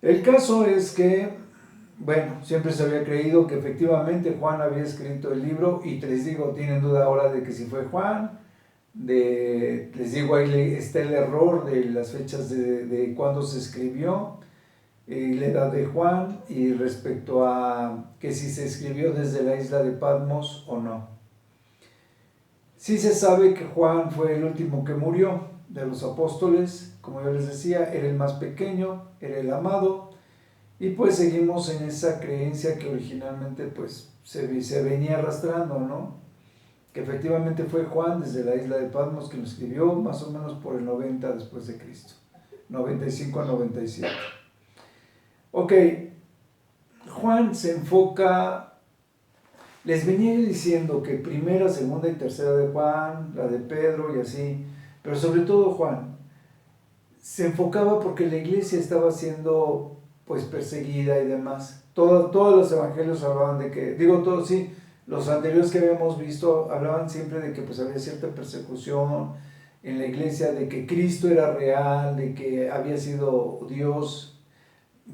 El caso es que, bueno, siempre se había creído que efectivamente Juan había escrito el libro y les digo, tienen duda ahora de que si fue Juan, les digo, ahí está el error de las fechas de cuándo se escribió, la edad de Juan y respecto a que si se escribió desde la isla de Patmos o no. Sí se sabe que Juan fue el último que murió de los apóstoles, como yo les decía, era el más pequeño, era el amado, y pues seguimos en esa creencia que originalmente pues se venía arrastrando, ¿no? Que efectivamente fue Juan desde la isla de Patmos que lo escribió más o menos por el 90 después de Cristo, 95 a 97. Ok, Juan se enfoca, les venía diciendo que primera, segunda y tercera de Juan, la de Pedro y así, pero sobre todo Juan, se enfocaba porque la iglesia estaba siendo pues perseguida y demás. Todos los evangelios hablaban de que, digo todos, sí, los anteriores que habíamos visto hablaban siempre de que pues había cierta persecución en la iglesia, de que Cristo era real, de que había sido Dios,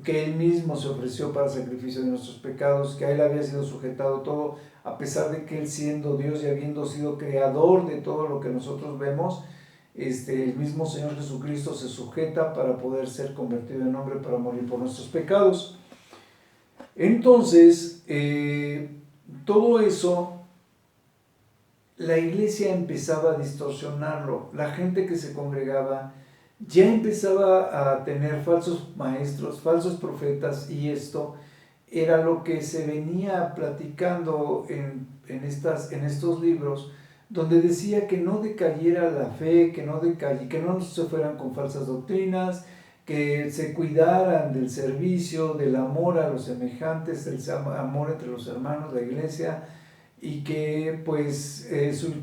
que Él mismo se ofreció para sacrificio de nuestros pecados, que a Él había sido sujetado todo, a pesar de que Él siendo Dios y habiendo sido creador de todo lo que nosotros vemos, el mismo Señor Jesucristo se sujeta para poder ser convertido en hombre para morir por nuestros pecados. Entonces, todo eso, la iglesia empezaba a distorsionarlo. La gente que se congregaba ya empezaba a tener falsos maestros, falsos profetas, y esto era lo que se venía platicando en estos libros, donde decía que no decayera la fe, que no se fueran con falsas doctrinas, que se cuidaran del servicio, del amor a los semejantes, del amor entre los hermanos, la iglesia, y que pues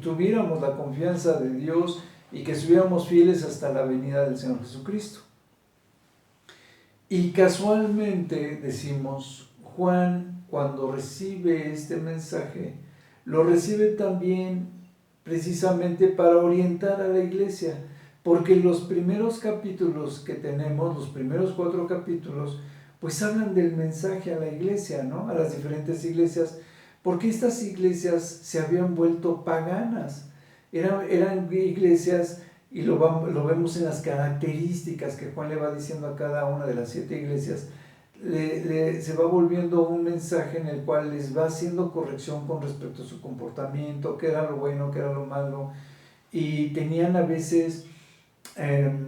tuviéramos la confianza de Dios y que estuviéramos fieles hasta la venida del Señor Jesucristo. Y casualmente decimos, Juan cuando recibe este mensaje, lo recibe también precisamente para orientar a la iglesia, porque los primeros capítulos que tenemos, los primeros 4 capítulos, pues hablan del mensaje a la iglesia, ¿no? A las diferentes iglesias, porque estas iglesias se habían vuelto paganas, eran iglesias, y lo vemos en las características que Juan le va diciendo a cada una de las 7 iglesias, se va volviendo un mensaje en el cual les va haciendo corrección con respecto a su comportamiento, qué era lo bueno, qué era lo malo, y tenían a veces,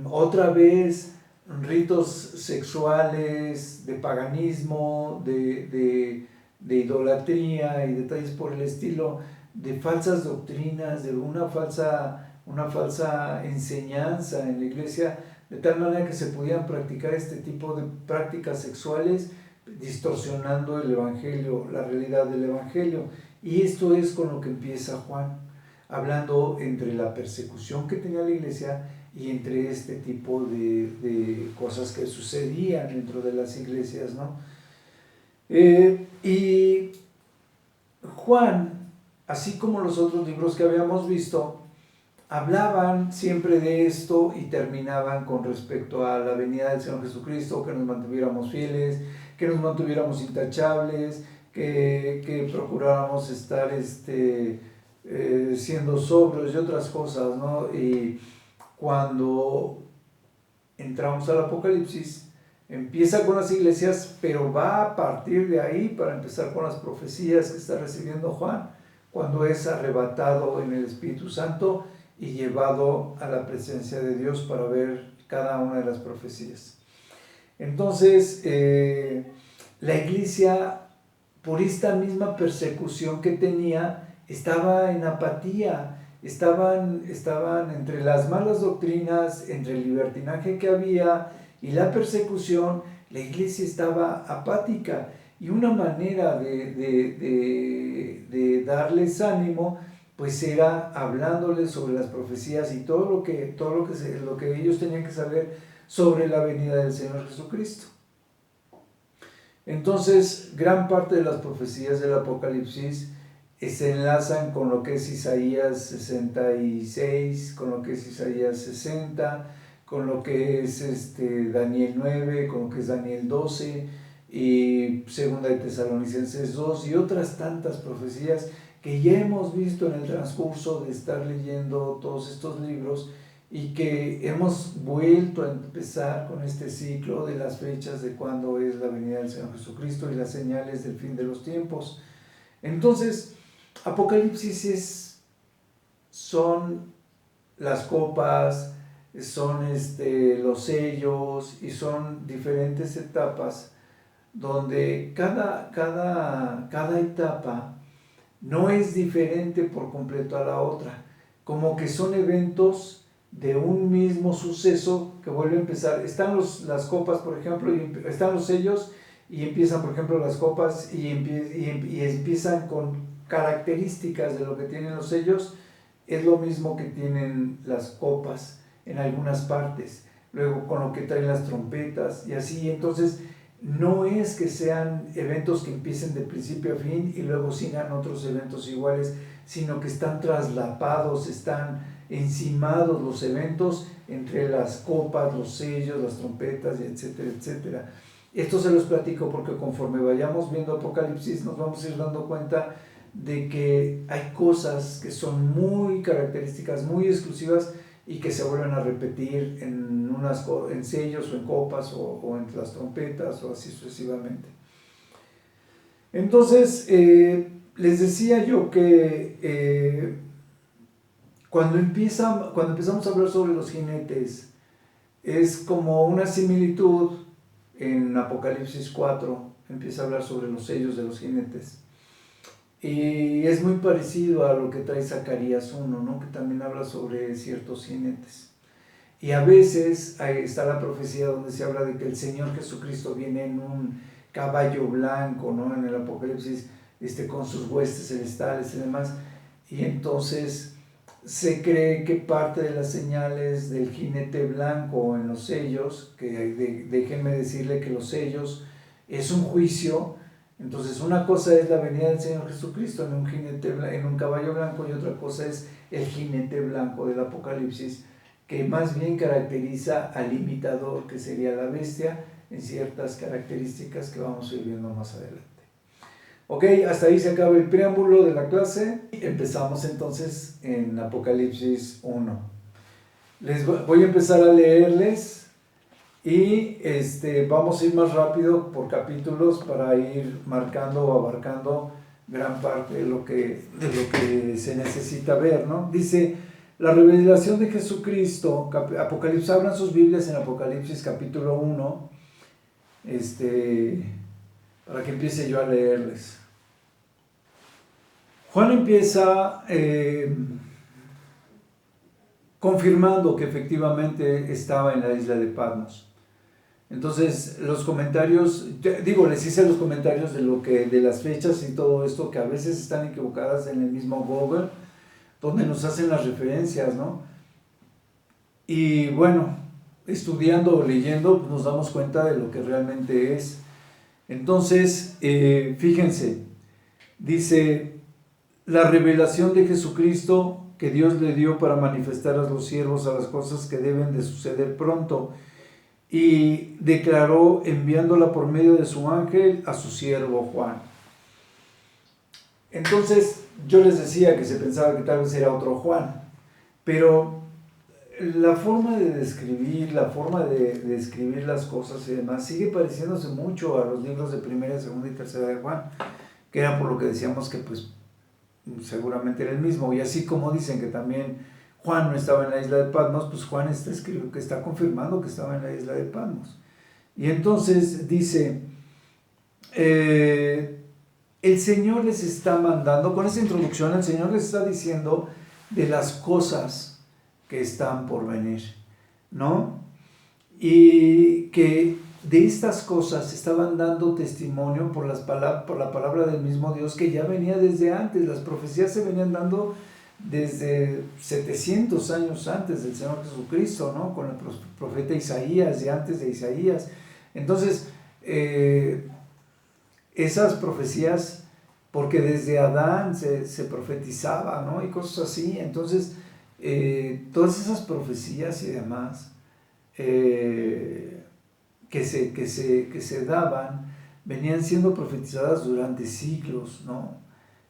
otra vez, ritos sexuales, de paganismo, de idolatría y detalles por el estilo, de falsas doctrinas, de una falsa enseñanza en la iglesia, de tal manera que se podían practicar este tipo de prácticas sexuales, distorsionando el evangelio, la realidad del evangelio. Y esto es con lo que empieza Juan, hablando entre la persecución que tenía la iglesia y entre este tipo de cosas que sucedían dentro de las iglesias, ¿no? Y Juan, así como los otros libros que habíamos visto, hablaban siempre de esto y terminaban con respecto a la venida del Señor Jesucristo, que nos mantuviéramos fieles, que nos mantuviéramos intachables, que procuráramos estar siendo sobrios y otras cosas, ¿no? Y cuando entramos al Apocalipsis, empieza con las iglesias, pero va a partir de ahí para empezar con las profecías que está recibiendo Juan, cuando es arrebatado en el Espíritu Santo y llevado a la presencia de Dios para ver cada una de las profecías. Entonces, la iglesia, por esta misma persecución que tenía, estaba en apatía, estaban entre las malas doctrinas, entre el libertinaje que había y la persecución, la iglesia estaba apática, y una manera de darles ánimo pues era hablándoles sobre las profecías y todo lo que ellos tenían que saber sobre la venida del Señor Jesucristo. Entonces, gran parte de las profecías del Apocalipsis se enlazan con lo que es Isaías 66, con lo que es Isaías 60, con lo que es Daniel 9, con lo que es Daniel 12 y Segunda de Tesalonicenses 2 y otras tantas profecías que ya hemos visto en el transcurso de estar leyendo todos estos libros y que hemos vuelto a empezar con este ciclo de las fechas de cuándo es la venida del Señor Jesucristo y las señales del fin de los tiempos. Entonces, Apocalipsis son las copas, son los sellos y son diferentes etapas donde cada etapa no es diferente por completo a la otra, como que son eventos de un mismo suceso que vuelve a empezar. Están las copas, por ejemplo, y están los sellos y empiezan, por ejemplo, las copas y empiezan con características de lo que tienen los sellos. Es lo mismo que tienen las copas en algunas partes, luego con lo que traen las trompetas y así. Entonces no es que sean eventos que empiecen de principio a fin y luego sigan otros eventos iguales, sino que están traslapados, están encimados los eventos entre las copas, los sellos, las trompetas, etcétera, etcétera. Esto se los platico porque conforme vayamos viendo Apocalipsis nos vamos a ir dando cuenta de que hay cosas que son muy características, muy exclusivas y que se vuelven a repetir en sellos o en copas o en las trompetas o así sucesivamente. Entonces, les decía yo que cuando empezamos a hablar sobre los jinetes, es como una similitud en Apocalipsis 4, empieza a hablar sobre los sellos de los jinetes. Y es muy parecido a lo que trae Zacarías 1, ¿no? Que también habla sobre ciertos jinetes. Y a veces ahí está la profecía donde se habla de que el Señor Jesucristo viene en un caballo blanco, ¿no? En el Apocalipsis, con sus huestes celestiales y demás. Y entonces se cree que parte de las señales del jinete blanco en los sellos, que déjenme decirle que los sellos es un juicio. Entonces una cosa es la venida del Señor Jesucristo en un caballo blanco y otra cosa es el jinete blanco del Apocalipsis, que más bien caracteriza al imitador, que sería la bestia, en ciertas características que vamos a ir viendo más adelante. Ok, hasta ahí se acaba el preámbulo de la clase. Empezamos entonces en Apocalipsis 1. Voy a empezar a leerles y vamos a ir más rápido por capítulos para ir marcando o abarcando gran parte de lo que se necesita ver, ¿no? Dice, la revelación de Jesucristo, Apocalipsis, abran sus Biblias en Apocalipsis capítulo 1, para que empiece yo a leerles. Juan empieza confirmando que efectivamente estaba en la isla de Patmos. Entonces, los comentarios, les hice los comentarios de las fechas y todo esto, que a veces están equivocadas en el mismo Google, donde nos hacen las referencias, ¿no? Y bueno, estudiando o leyendo, pues nos damos cuenta de lo que realmente es. Entonces, fíjense, dice, la revelación de Jesucristo que Dios le dio para manifestar a los siervos a las cosas que deben de suceder pronto, y declaró enviándola por medio de su ángel a su siervo Juan. Entonces yo les decía que se pensaba que tal vez era otro Juan, pero la forma de describir, las cosas y demás sigue pareciéndose mucho a los libros de Primera, Segunda y Tercera de Juan, que era por lo que decíamos que pues seguramente era el mismo. Y así como dicen que también Juan no estaba en la isla de Patmos, pues Juan está confirmando que estaba en la isla de Patmos. Y entonces dice, el Señor les está mandando, con esta introducción, el Señor les está diciendo de las cosas que están por venir, ¿no? Y que de estas cosas estaban dando testimonio por la palabra del mismo Dios, que ya venía desde antes. Las profecías se venían dando desde 700 años antes del Señor Jesucristo, ¿no? Con el profeta Isaías y antes de Isaías. Entonces, esas profecías, porque desde Adán se profetizaba, ¿no? Y cosas así. Entonces, todas esas profecías y demás que se daban venían siendo profetizadas durante siglos, ¿no?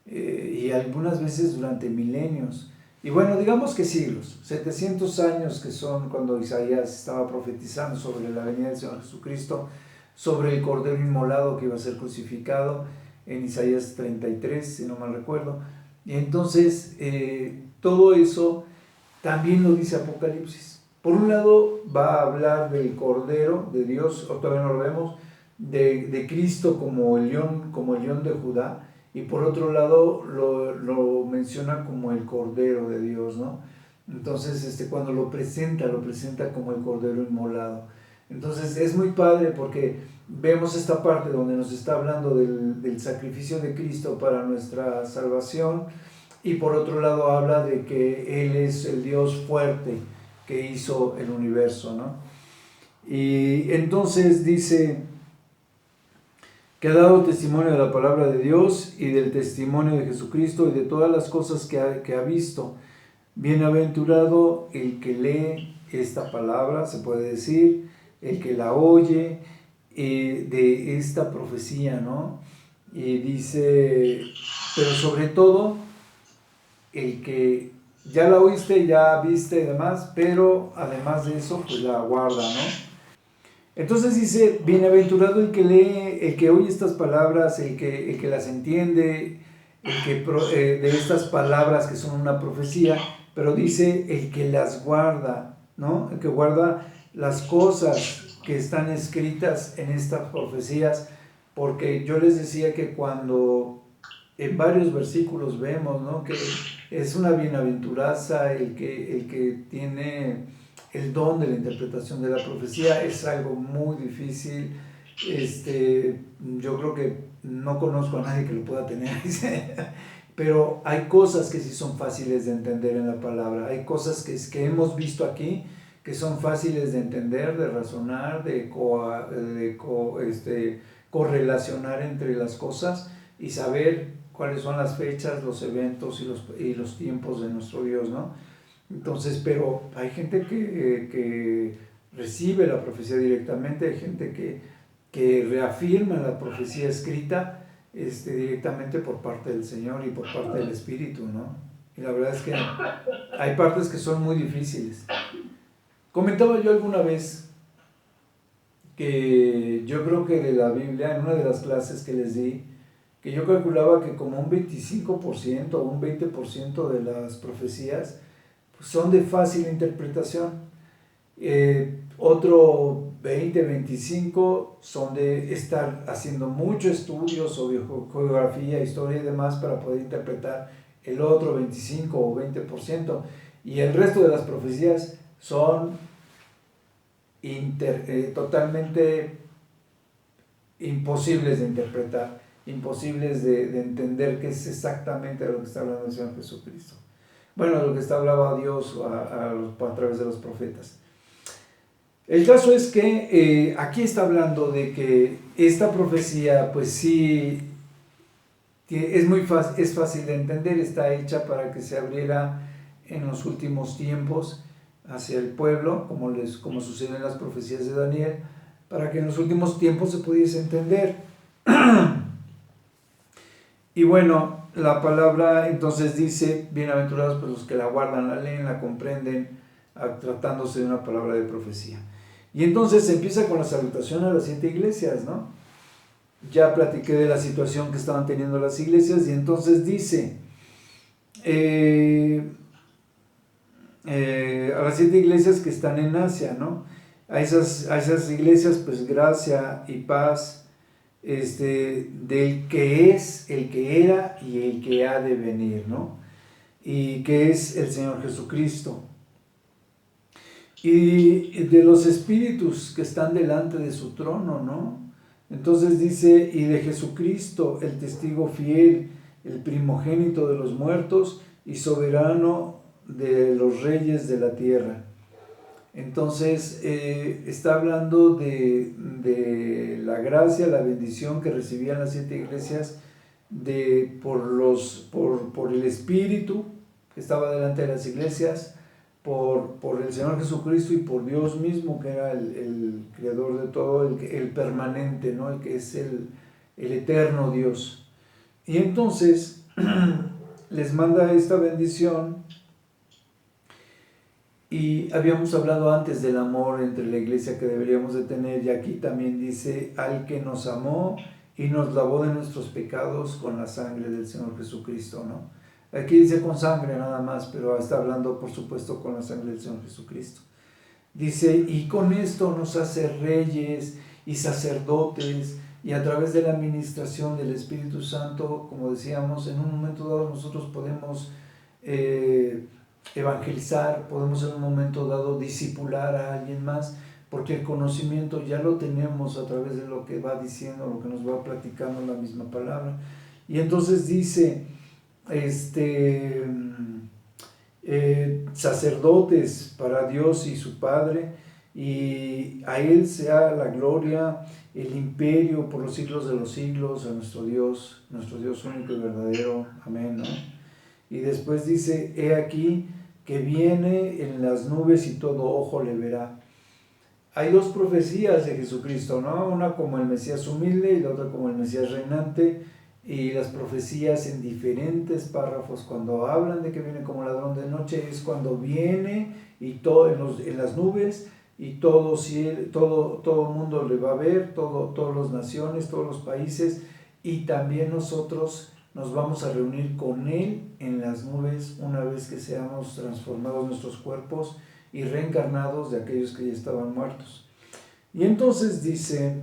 Y algunas veces durante milenios. Y bueno, digamos que siglos, 700 años que son cuando Isaías estaba profetizando sobre la venida del Señor Jesucristo, sobre el Cordero inmolado que iba a ser crucificado, en Isaías 33, si no mal recuerdo. Y entonces, todo eso también lo dice Apocalipsis. Por un lado va a hablar del Cordero de Dios, o todavía no lo vemos, de Cristo como el león de Judá, y por otro lado lo menciona como el Cordero de Dios, ¿no? Entonces, cuando lo presenta como el Cordero inmolado. Entonces es muy padre porque vemos esta parte donde nos está hablando del sacrificio de Cristo para nuestra salvación, y por otro lado habla de que Él es el Dios fuerte que hizo el universo, ¿no? Y entonces dice que ha dado testimonio de la palabra de Dios y del testimonio de Jesucristo y de todas las cosas que ha visto. Bienaventurado el que lee esta palabra, se puede decir, el que la oye de esta profecía, ¿no? Y dice, pero sobre todo, el que ya la oíste, ya viste y demás, pero además de eso, pues la guarda, ¿no? Entonces dice, bienaventurado el que lee, el que oye estas palabras, el que las entiende, de estas palabras que son una profecía, pero dice el que las guarda, ¿no? El que guarda las cosas que están escritas en estas profecías, porque yo les decía que cuando en varios versículos vemos, ¿no?, que es una bienaventuranza el que tiene el don de la interpretación de la profecía. Es algo muy difícil. Yo creo que no conozco a nadie que lo pueda tener, pero hay cosas que sí son fáciles de entender en la palabra. Hay cosas que hemos visto aquí que son fáciles de entender, de razonar, de correlacionar entre las cosas y saber cuáles son las fechas, los eventos y los tiempos de nuestro Dios, ¿no? Entonces, pero hay gente que recibe la profecía directamente, hay gente que reafirma la profecía escrita directamente por parte del Señor y por parte del Espíritu, ¿no? Y la verdad es que hay partes que son muy difíciles. Comentaba yo alguna vez que yo creo que de la Biblia, en una de las clases que les di, que yo calculaba que como un 25% o un 20% de las profecías son de fácil interpretación. Otro 20-25 son de estar haciendo mucho estudio sobre geografía, historia y demás para poder interpretar el otro 25 o 20%. Y el resto de las profecías son totalmente imposibles de interpretar, imposibles de entender qué es exactamente de lo que está hablando el Señor Jesucristo. Bueno, de lo que está hablando Dios a través de los profetas. El caso es que aquí está hablando de que esta profecía, pues sí, es fácil de entender, está hecha para que se abriera en los últimos tiempos hacia el pueblo, como sucede en las profecías de Daniel, para que en los últimos tiempos se pudiese entender. Y bueno, la palabra entonces dice, bienaventurados pues los que la guardan, la leen, la comprenden, tratándose de una palabra de profecía. Y entonces se empieza con la salutación a las 7 iglesias, ¿no? Ya platiqué de la situación que estaban teniendo las iglesias, y entonces dice, a las 7 iglesias que están en Asia, ¿no? A esas iglesias, pues gracia y paz, del que es, el que era y el que ha de venir, ¿no? Y que es el Señor Jesucristo. Y de los espíritus que están delante de su trono, ¿no? Entonces dice, y de Jesucristo, el testigo fiel, el primogénito de los muertos y soberano de los reyes de la tierra. Entonces, está hablando de la gracia, la bendición que recibían las 7 iglesias por el Espíritu que estaba delante de las iglesias, por el Señor Jesucristo y por Dios mismo, que era el creador de todo, el permanente, ¿no? El que es el eterno Dios. Y entonces les manda esta bendición. Y habíamos hablado antes del amor entre la iglesia que deberíamos de tener, y aquí también dice, al que nos amó y nos lavó de nuestros pecados con la sangre del Señor Jesucristo, ¿no? Aquí dice con sangre nada más, pero está hablando por supuesto con la sangre del Señor Jesucristo. Dice, y con esto nos hace reyes y sacerdotes, y a través de la administración del Espíritu Santo, como decíamos, en un momento dado nosotros podemos evangelizar, podemos en un momento dado discipular a alguien más, porque el conocimiento ya lo tenemos a través de lo que va diciendo, lo que nos va platicando la misma palabra. Y entonces dice, sacerdotes para Dios y su Padre, y a Él sea la gloria, el imperio por los siglos de los siglos, a nuestro Dios único y verdadero. Amén, ¿no? Y después dice, he aquí que viene en las nubes y todo ojo le verá. Hay dos profecías de Jesucristo, ¿no? Una como el Mesías humilde y la otra como el Mesías reinante, y las profecías en diferentes párrafos, cuando hablan de que viene como ladrón de noche, es cuando viene y todo en las nubes, y todo mundo le va a ver, todas las naciones, todos los países, y también nosotros nos vamos a reunir con Él en las nubes una vez que seamos transformados nuestros cuerpos y reencarnados de aquellos que ya estaban muertos. Y entonces dice,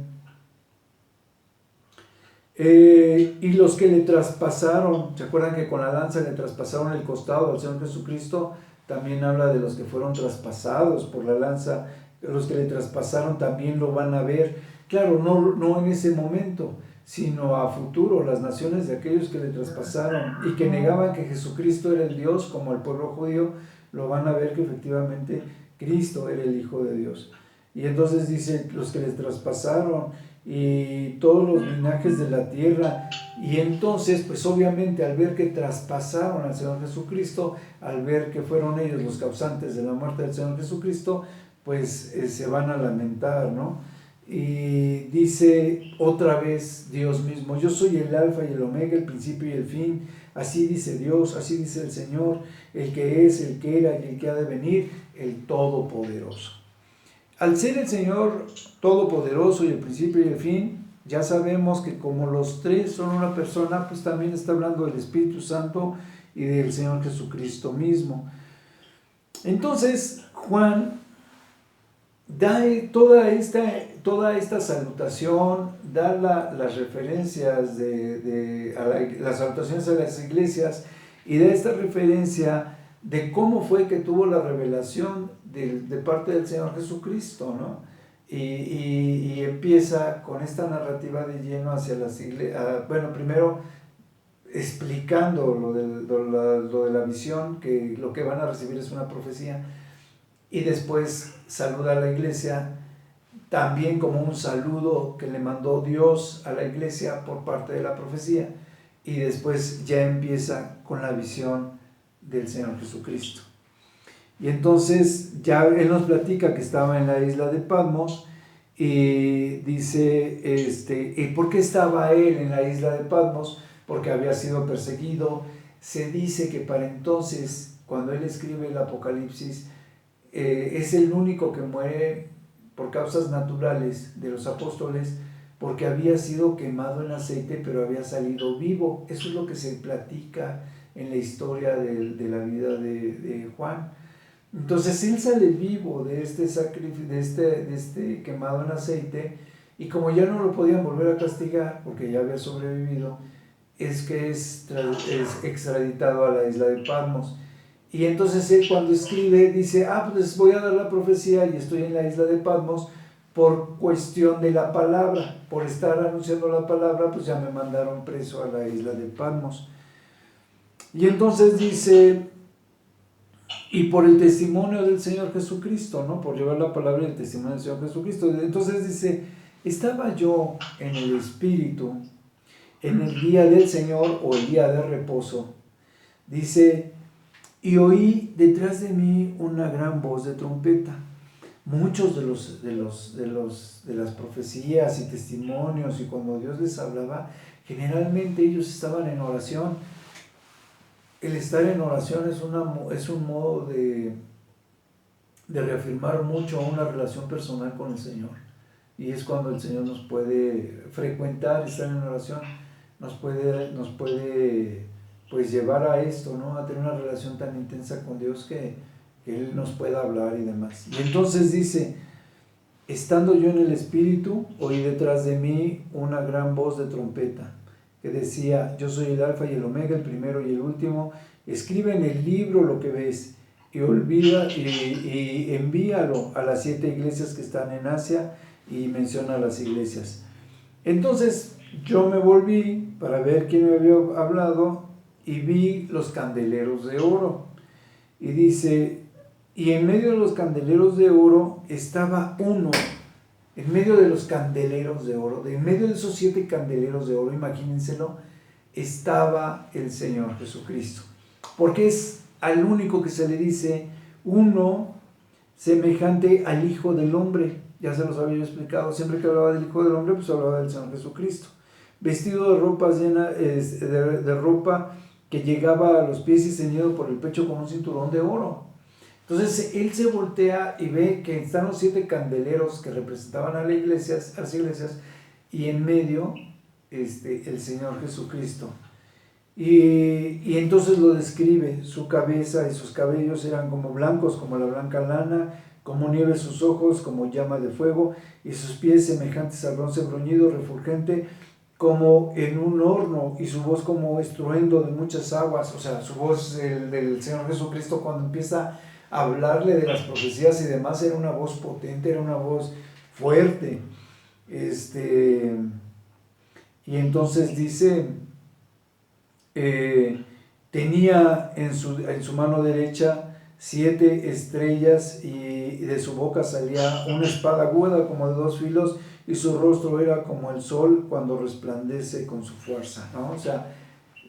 y los que le traspasaron, ¿se acuerdan que con la lanza le traspasaron el costado al Señor Jesucristo? También habla de los que fueron traspasados por la lanza, los que le traspasaron también lo van a ver. Claro, no en ese momento, sino a futuro, las naciones de aquellos que le traspasaron y que negaban que Jesucristo era el Dios, como el pueblo judío, lo van a ver que efectivamente Cristo era el Hijo de Dios. Y entonces dice, los que les traspasaron y todos los linajes de la tierra. Y entonces, pues obviamente al ver que traspasaron al Señor Jesucristo, al ver que fueron ellos los causantes de la muerte del Señor Jesucristo, pues se van a lamentar, ¿no? Y dice otra vez Dios mismo, yo soy el alfa y el omega, el principio y el fin. Así dice Dios, así dice el Señor, el que es, el que era y el que ha de venir, el Todopoderoso. Al ser el Señor Todopoderoso y el principio y el fin, ya sabemos que como los tres son una persona, pues también está hablando del Espíritu Santo y del Señor Jesucristo mismo. Entonces, Juan da toda esta salutación, da las referencias las salutaciones a las iglesias, y da esta referencia de cómo fue que tuvo la revelación de parte del Señor Jesucristo, ¿no? Y empieza con esta narrativa de lleno hacia las iglesias. Bueno, primero explicando lo de la visión, que lo que van a recibir es una profecía, y después saluda a la iglesia también como un saludo que le mandó Dios a la iglesia por parte de la profecía, y después ya empieza con la visión del Señor Jesucristo. Y entonces ya Él nos platica que estaba en la isla de Patmos, y dice, ¿y por qué estaba Él en la isla de Patmos? Porque había sido perseguido. Se dice que para entonces, cuando Él escribe el Apocalipsis, es el único que muere por causas naturales de los apóstoles, porque había sido quemado en aceite, pero había salido vivo. Eso es lo que se platica en la historia de la vida de Juan. Entonces él sale vivo de este sacrificio, de este quemado en aceite, y como ya no lo podían volver a castigar porque ya había sobrevivido, es que es extraditado a la isla de Patmos. Y entonces él, cuando escribe, dice, pues voy a dar la profecía y estoy en la isla de Patmos por cuestión de la palabra, por estar anunciando la palabra, pues ya me mandaron preso a la isla de Patmos. Y entonces dice, y por el testimonio del Señor Jesucristo, ¿no? Por llevar la palabra y el testimonio del Señor Jesucristo. Entonces dice, estaba yo en el Espíritu en el día del Señor, o el día de reposo. Dice, y oí detrás de mí una gran voz de trompeta. Muchos de las profecías y testimonios, y cuando Dios les hablaba, generalmente ellos estaban en oración. El estar en oración es un modo de reafirmar mucho una relación personal con el Señor. Y es cuando el Señor nos puede frecuentar, estar en oración, nos puede pues llevar a esto, ¿no? A tener una relación tan intensa con Dios que Él nos pueda hablar y demás. Y entonces dice, estando yo en el Espíritu, oí detrás de mí una gran voz de trompeta, que decía, yo soy el Alfa y el Omega, el primero y el último, escribe en el libro lo que ves, y envíalo a las 7 iglesias que están en Asia, y menciona las iglesias. Entonces yo me volví para ver quién me había hablado, y vi los candeleros de oro, y dice, y en medio de los candeleros de oro estaba uno, en medio de los candeleros de oro, en medio de esos 7 candeleros de oro, imagínenselo, estaba el Señor Jesucristo, porque es al único que se le dice uno semejante al Hijo del Hombre. Ya se los había explicado, siempre que hablaba del Hijo del Hombre, pues hablaba del Señor Jesucristo, vestido de ropa llena, de ropa que llegaba a los pies y ceñido por el pecho con un cinturón de oro. Entonces él se voltea y ve que están los 7 candeleros que representaban a las iglesias, y en medio el Señor Jesucristo. Y entonces lo describe, su cabeza y sus cabellos eran como blancos, como la blanca lana, como nieve sus ojos, como llama de fuego, y sus pies semejantes al bronce bruñido, refulgente, como en un horno, y su voz como estruendo de muchas aguas. O sea, su voz del Señor Jesucristo, cuando empieza a hablarle de las profecías y demás, era una voz potente, era una voz fuerte. Y entonces dice, tenía en su mano derecha 7 estrellas, y de su boca salía una espada aguda como de 2 filos, y su rostro era como el sol cuando resplandece con su fuerza, ¿no? O sea,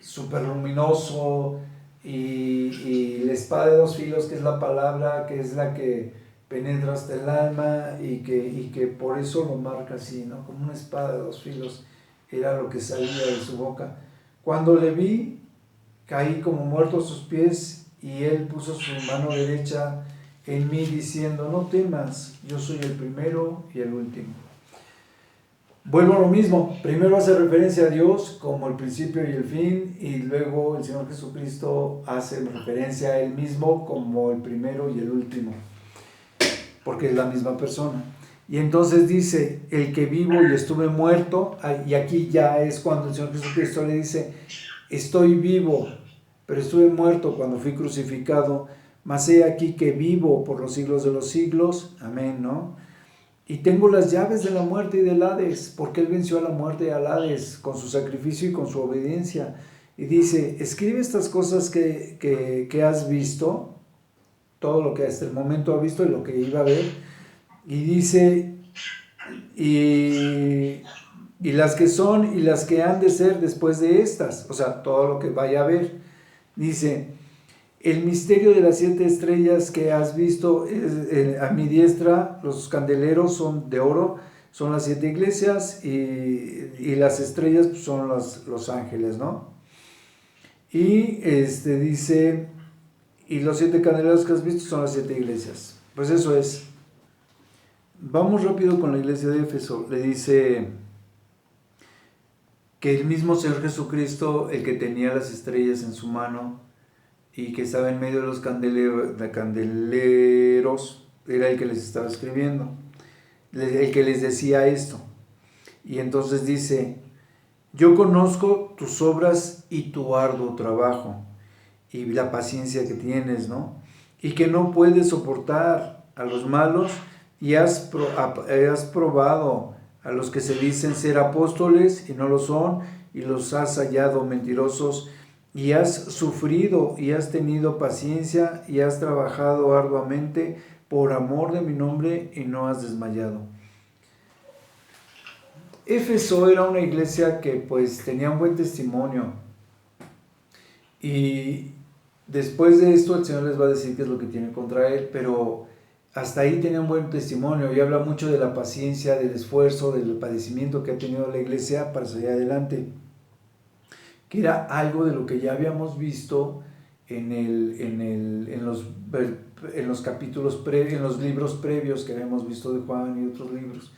súper luminoso, y la espada de 2 filos, que es la palabra, que es la que penetra hasta el alma, y que por eso lo marca así, ¿no? Como una espada de 2 filos, era lo que salía de su boca. Cuando le vi, caí como muerto a sus pies, y él puso su mano derecha en mí diciendo, no temas, yo soy el primero y el último. Vuelvo a lo mismo, primero hace referencia a Dios como el principio y el fin, y luego el Señor Jesucristo hace referencia a Él mismo como el primero y el último, porque es la misma persona. Y entonces dice, el que vivo y estuve muerto, y aquí ya es cuando el Señor Jesucristo le dice, estoy vivo, pero estuve muerto cuando fui crucificado, mas he aquí que vivo por los siglos de los siglos, amén, ¿no? Y tengo las llaves de la muerte y del Hades, porque Él venció a la muerte y al Hades con su sacrificio y con su obediencia. Y dice, escribe estas cosas que has visto, todo lo que hasta el momento ha visto y lo que iba a ver, y dice, y las que son y las que han de ser después de estas, o sea, todo lo que vaya a ver. Dice, el misterio de las 7 estrellas que has visto a mi diestra, los candeleros son de oro, son las 7 iglesias, y las estrellas pues, son los ángeles, ¿no? Y dice, y los 7 candeleros que has visto son las 7 iglesias. Pues eso es. Vamos rápido con la iglesia de Éfeso. Le dice que el mismo Señor Jesucristo, el que tenía las estrellas en su mano y que estaba en medio de los candeleros, era el que les estaba escribiendo, el que les decía esto. Y entonces dice, yo conozco tus obras y tu arduo trabajo y la paciencia que tienes, ¿no? Y que no puedes soportar a los malos, y has probado a los que se dicen ser apóstoles y no lo son, y los has hallado mentirosos, y has sufrido y has tenido paciencia y has trabajado arduamente por amor de mi nombre y no has desmayado. Éfeso era una iglesia que pues tenía un buen testimonio, y después de esto el Señor les va a decir qué es lo que tiene contra él, pero hasta ahí tenía un buen testimonio y habla mucho de la paciencia, del esfuerzo, del padecimiento que ha tenido la iglesia para salir adelante, que era algo de lo que ya habíamos visto en los capítulos previos, en los libros previos que habíamos visto de Juan y otros libros.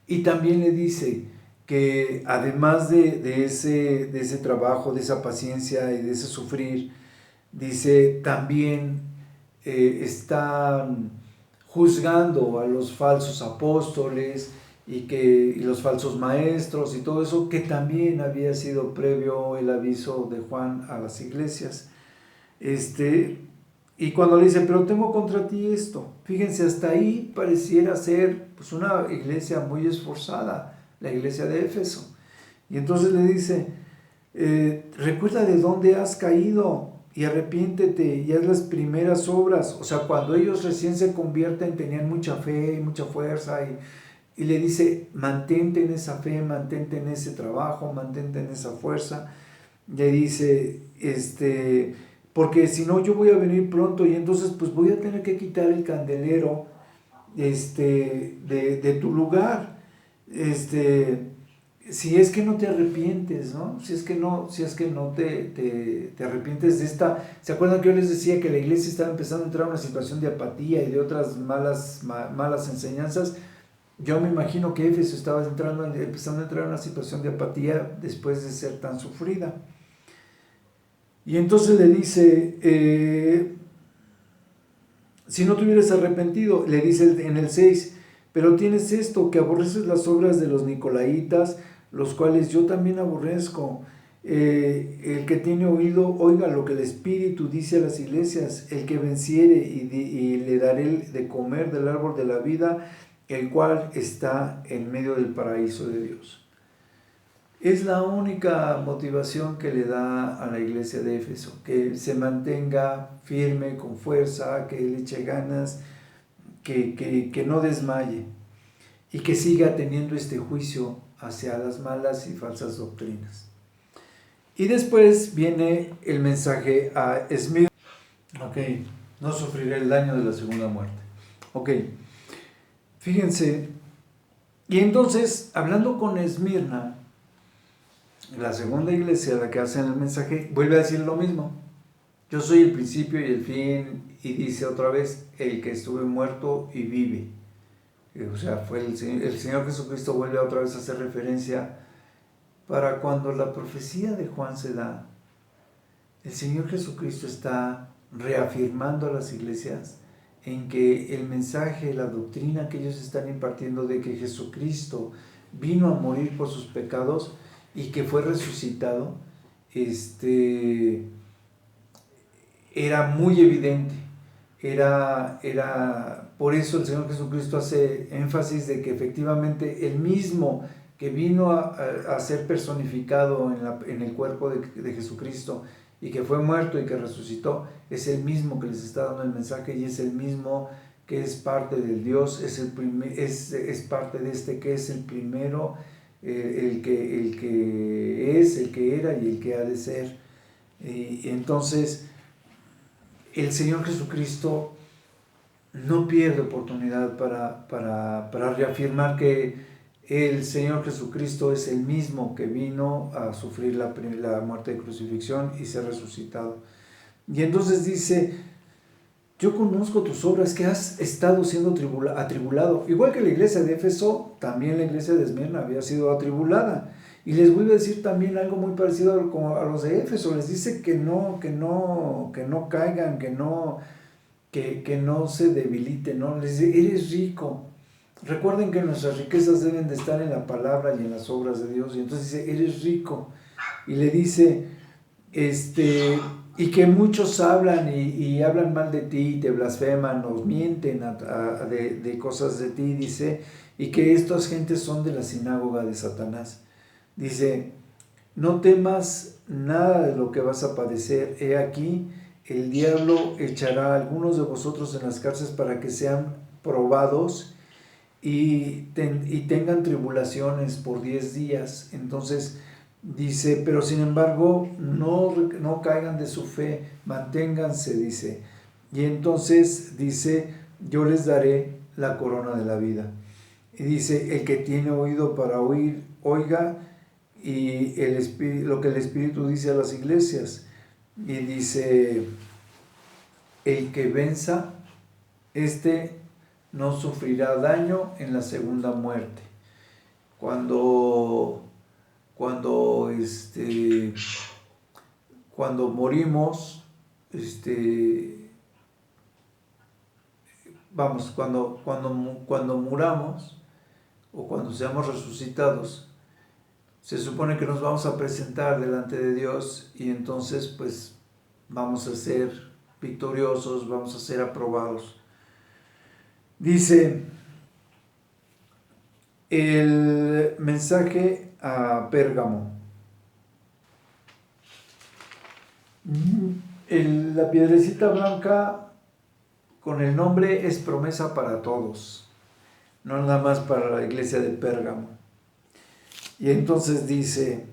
Y también le dice que además de ese trabajo, de esa paciencia y de ese sufrir, dice también están juzgando a los falsos apóstoles y los falsos maestros y todo eso, que también había sido previo el aviso de Juan a las iglesias. Y cuando le dice, pero tengo contra ti esto, fíjense, hasta ahí pareciera ser pues, una iglesia muy esforzada, la iglesia de Éfeso. Y entonces le dice, recuerda de dónde has caído y arrepiéntete y haz las primeras obras. O sea, cuando ellos recién se convierten tenían mucha fe y mucha fuerza y le dice, mantente en esa fe, mantente en ese trabajo, mantente en esa fuerza. Le dice, porque si no yo voy a venir pronto y entonces pues voy a tener que quitar el candelero de tu lugar, si es que no te arrepientes, ¿no? Si es que no te arrepientes de esta. ¿Se acuerdan que yo les decía que la iglesia estaba empezando a entrar en una situación de apatía y de otras malas enseñanzas? Yo me imagino que Éfeso estaba empezando a entrar en una situación de apatía después de ser tan sufrida. Y entonces le dice, si no te hubieras arrepentido, le dice en el 6, pero tienes esto, que aborreces las obras de los nicolaítas, los cuales yo también aborrezco. El que tiene oído, oiga lo que el Espíritu dice a las iglesias. El que venciere y le daré de comer del árbol de la vida, el cual está en medio del paraíso de Dios. Es la única motivación que le da a la iglesia de Éfeso, que se mantenga firme, con fuerza, que le eche ganas, que no desmaye y que siga teniendo este juicio hacia las malas y falsas doctrinas. Y después viene el mensaje a Esmirna. Ok, no sufriré el daño de la segunda muerte. Ok, fíjense, y entonces, hablando con Esmirna, la segunda iglesia, la que hace el mensaje, vuelve a decir lo mismo. Yo soy el principio y el fin, y dice otra vez, el que estuve muerto y vive. O sea, fue el Señor Jesucristo vuelve otra vez a hacer referencia para cuando la profecía de Juan se da. El Señor Jesucristo está reafirmando a las iglesias en que el mensaje, la doctrina que ellos están impartiendo de que Jesucristo vino a morir por sus pecados y que fue resucitado, era muy evidente. Era por eso el Señor Jesucristo hace énfasis de que efectivamente el mismo que vino a ser personificado en el cuerpo de Jesucristo y que fue muerto y que resucitó, es el mismo que les está dando el mensaje y es el mismo que es parte del Dios, es parte de que es el primero, el que es, el que era y el que ha de ser. Y entonces el Señor Jesucristo no pierde oportunidad para reafirmar que el Señor Jesucristo es el mismo que vino a sufrir la muerte de crucifixión y ser resucitado. Y entonces dice, yo conozco tus obras, que has estado siendo atribulado. Igual que la iglesia de Éfeso, también la iglesia de Esmirna había sido atribulada. Y les voy a decir también algo muy parecido a los de Éfeso. Les dice que no caigan, que no se debiliten, ¿no? Les dice, eres rico. Recuerden que nuestras riquezas deben de estar en la palabra y en las obras de Dios. Y entonces dice, eres rico. Y le dice, y que muchos hablan y hablan mal de ti, te blasfeman, o mienten de cosas de ti, dice, y que estas gentes son de la sinagoga de Satanás. Dice, no temas nada de lo que vas a padecer. He aquí, el diablo echará a algunos de vosotros en las cárceles para que sean probados y tengan tribulaciones por 10 días. Entonces, Dice, pero sin embargo, no caigan de su fe, manténganse, dice. Y entonces dice, yo les daré la corona de la vida. Y dice, el que tiene oído para oír, oiga, y lo que el Espíritu dice a las iglesias. Y dice, el que venza, no sufrirá daño en la segunda muerte. Cuando morimos, cuando muramos o cuando seamos resucitados, se supone que nos vamos a presentar delante de Dios y entonces pues vamos a ser victoriosos, vamos a ser aprobados. Dice el mensaje a Pérgamo. La piedrecita blanca con el nombre es promesa para todos, no nada más para la iglesia de Pérgamo. Y entonces dice,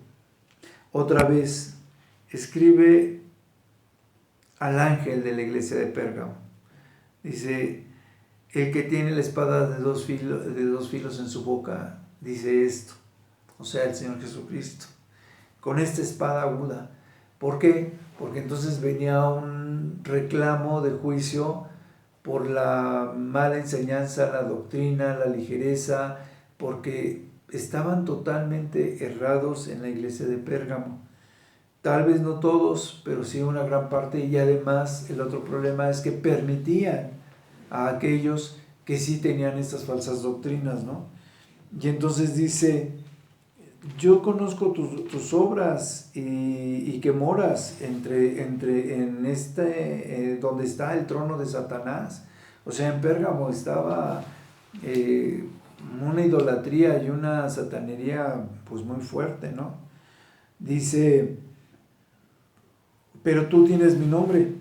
otra vez, escribe al ángel de la iglesia de Pérgamo. Dice, el que tiene la espada de dos filos en su boca, dice esto, o sea, el Señor Jesucristo, con esta espada aguda. ¿Por qué? Porque entonces venía un reclamo de juicio por la mala enseñanza, la doctrina, la ligereza, porque estaban totalmente errados en la iglesia de Pérgamo. Tal vez no todos, pero sí una gran parte, y además el otro problema es que permitían a aquellos que sí tenían estas falsas doctrinas, ¿no? Y entonces dice, yo conozco tus obras y que moras en donde está el trono de Satanás. O sea, en Pérgamo estaba una idolatría y una satanería pues muy fuerte, ¿no? Dice, pero tú tienes mi nombre.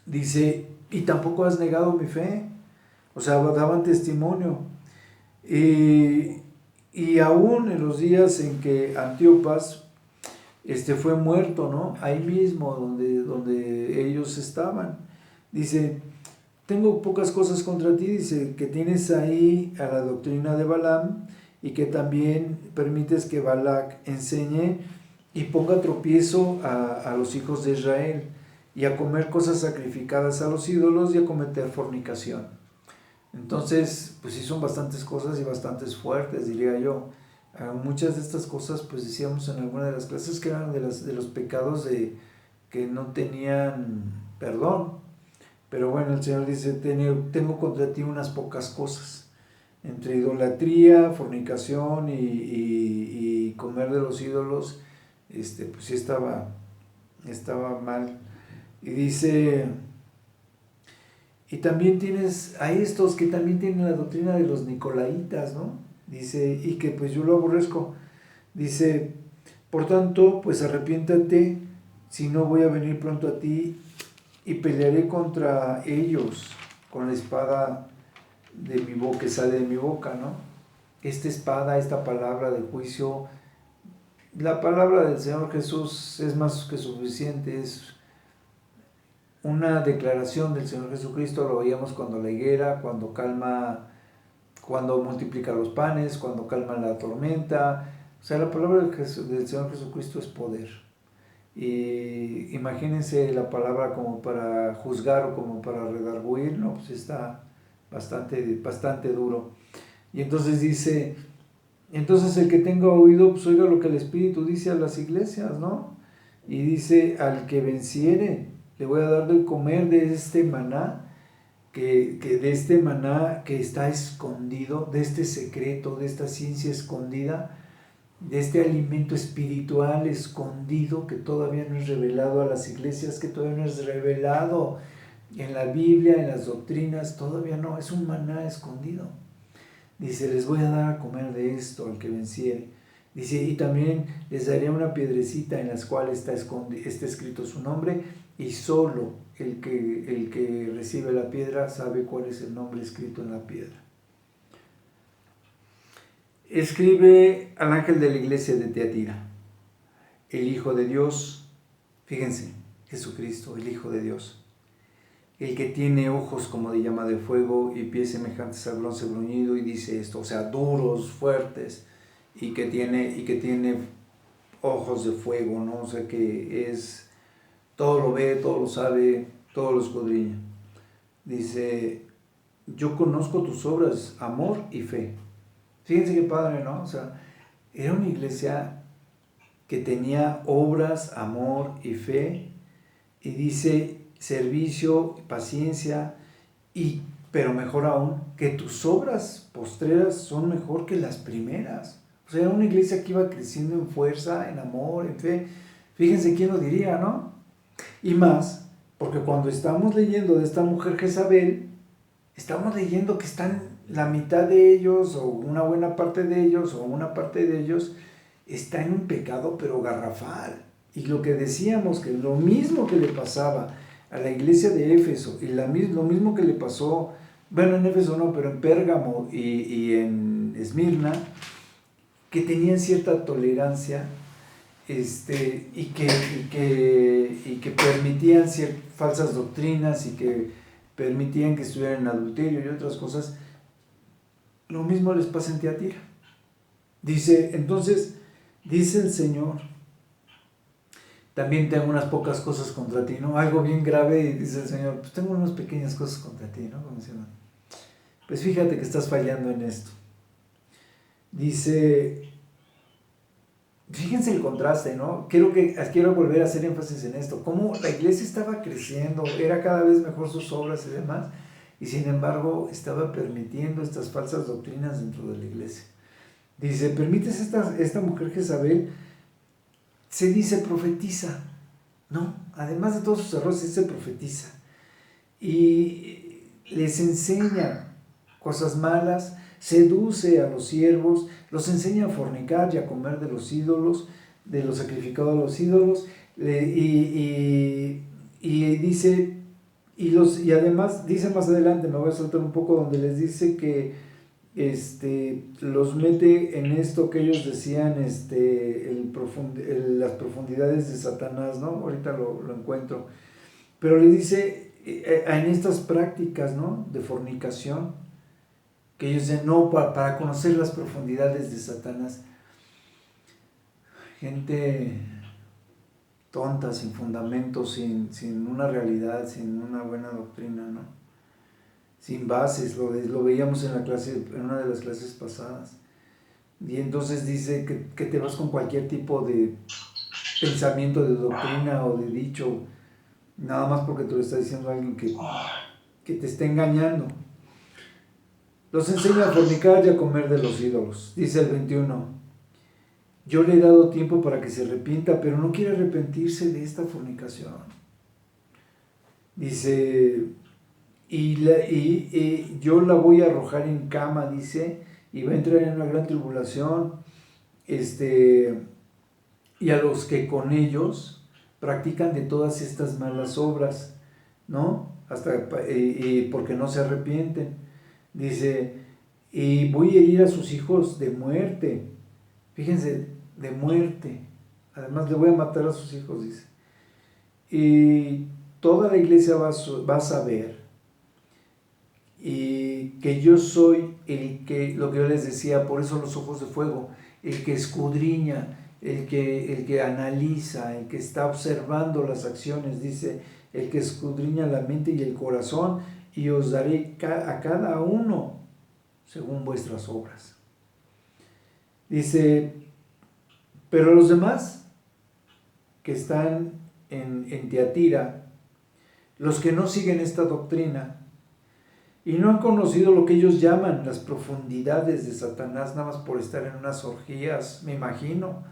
Dice, y tampoco has negado mi fe. O sea, daban testimonio. Y aún en los días en que Antíopas fue muerto, ¿no? Ahí mismo donde ellos estaban. Dice, tengo pocas cosas contra ti, dice, que tienes ahí a la doctrina de Balaam y que también permites que Balac enseñe y ponga tropiezo a los hijos de Israel y a comer cosas sacrificadas a los ídolos y a cometer fornicación. Entonces, pues sí son bastantes cosas y bastantes fuertes, diría yo. Muchas de estas cosas, pues decíamos en alguna de las clases que eran de los pecados que no tenían perdón. Pero bueno, el Señor dice, tengo contra ti unas pocas cosas. Entre idolatría, fornicación y comer de los ídolos, pues sí estaba mal. Y dice, y también tienes a estos que también tienen la doctrina de los nicolaitas, ¿no? Dice, y que pues yo lo aborrezco. Dice, por tanto, pues arrepiéntate, si no voy a venir pronto a ti y pelearé contra ellos con la espada de mi boca, que sale de mi boca, ¿no? Esta espada, esta palabra de juicio, la palabra del Señor Jesús es más que suficiente, es una declaración del Señor Jesucristo, lo veíamos cuando la higuera, cuando multiplica los panes, cuando calma la tormenta. O sea, la palabra del Señor Jesucristo es poder. Y imagínense la palabra como para juzgar o como para redarguir, ¿no? Pues está bastante duro. Y entonces dice, entonces el que tenga oído, pues oiga lo que el Espíritu dice a las iglesias, ¿no? Y dice, al que venciere, le voy a dar de comer de este maná, de este maná que está escondido, de este secreto, de esta ciencia escondida, de este alimento espiritual escondido que todavía no es revelado a las iglesias, que todavía no es revelado en la Biblia, en las doctrinas, todavía no, es un maná escondido. Dice, les voy a dar a comer de esto al que venciere. Dice, y también les daré una piedrecita en la cual está escrito su nombre, y solo el que recibe la piedra sabe cuál es el nombre escrito en la piedra. Escribe al ángel de la iglesia de Teatira. el Hijo de Dios, fíjense, Jesucristo, el Hijo de Dios, el que tiene ojos como de llama de fuego y pies semejantes al bronce bruñido, y dice esto, o sea, duros, fuertes, y que tiene ojos de fuego, ¿no? O sea, que es, todo lo ve, todo lo sabe, todo lo escudriña. Dice, yo conozco tus obras, amor y fe. Fíjense qué padre, ¿no? O sea, era una iglesia que tenía obras, amor y fe, y dice servicio, paciencia, pero mejor aún, que tus obras postreras son mejor que las primeras. O sea, era una iglesia que iba creciendo en fuerza, en amor, en fe. Fíjense quién lo diría, ¿no? Y más, porque cuando estamos leyendo de esta mujer Jezabel, estamos leyendo que están la mitad de ellos, o una buena parte de ellos, o una parte de ellos, está en un pecado pero garrafal. Y lo que decíamos, que lo mismo que le pasaba a la iglesia de Éfeso, y lo mismo que le pasó, bueno, en Éfeso no, pero en Pérgamo y en Esmirna, que tenían cierta tolerancia, y que permitían falsas doctrinas, y que permitían que estuvieran en adulterio y otras cosas. Lo mismo les pasa en Tiatira. Dice, entonces, dice el Señor, también tengo unas pocas cosas contra ti, ¿no? Algo bien grave, y dice el Señor, pues tengo unas pequeñas cosas contra ti, ¿no? Como diciendo, pues fíjate que estás fallando en esto. Dice, fíjense el contraste, ¿no? Quiero volver a hacer énfasis en esto, cómo la iglesia estaba creciendo, era cada vez mejor sus obras y demás, y sin embargo estaba permitiendo estas falsas doctrinas dentro de la iglesia. Dice, permites esta mujer Jezabel, se dice profetiza, ¿no? Además de todos sus errores, se profetiza. Y les enseña cosas malas, seduce a los siervos, los enseña a fornicar y a comer de los ídolos, de lo sacrificado a los ídolos, y dice, y además dice más adelante, me voy a saltar un poco, donde les dice que los mete en esto que ellos decían, las profundidades de Satanás, ¿no? Ahorita lo encuentro, pero le dice en estas prácticas, ¿no? De fornicación, que ellos dicen, no, para conocer las profundidades de Satanás. Gente tonta, sin fundamento, sin una realidad, sin una buena doctrina, ¿no? Sin bases, lo veíamos en una de las clases pasadas. Y entonces dice que te vas con cualquier tipo de pensamiento, de doctrina o de dicho, nada más porque te lo está diciendo alguien que te está engañando. Los enseña a fornicar y a comer de los ídolos. Dice el 21, yo le he dado tiempo para que se arrepienta, pero no quiere arrepentirse de esta fornicación. Dice, y yo la voy a arrojar en cama, dice, y va a entrar en una gran tribulación, y a los que con ellos practican de todas estas malas obras, ¿no? Porque no se arrepienten. Dice, y voy a herir a sus hijos de muerte. Fíjense, de muerte. Además le voy a matar a sus hijos, dice. Y toda la iglesia va a saber y que yo soy lo que yo les decía, por eso los ojos de fuego, el que escudriña, el que analiza, el que está observando las acciones, dice, el que escudriña la mente y el corazón, y os daré a cada uno según vuestras obras. Dice, pero los demás que están en Tiatira, los que no siguen esta doctrina y no han conocido lo que ellos llaman las profundidades de Satanás, nada más por estar en unas orgías, me imagino,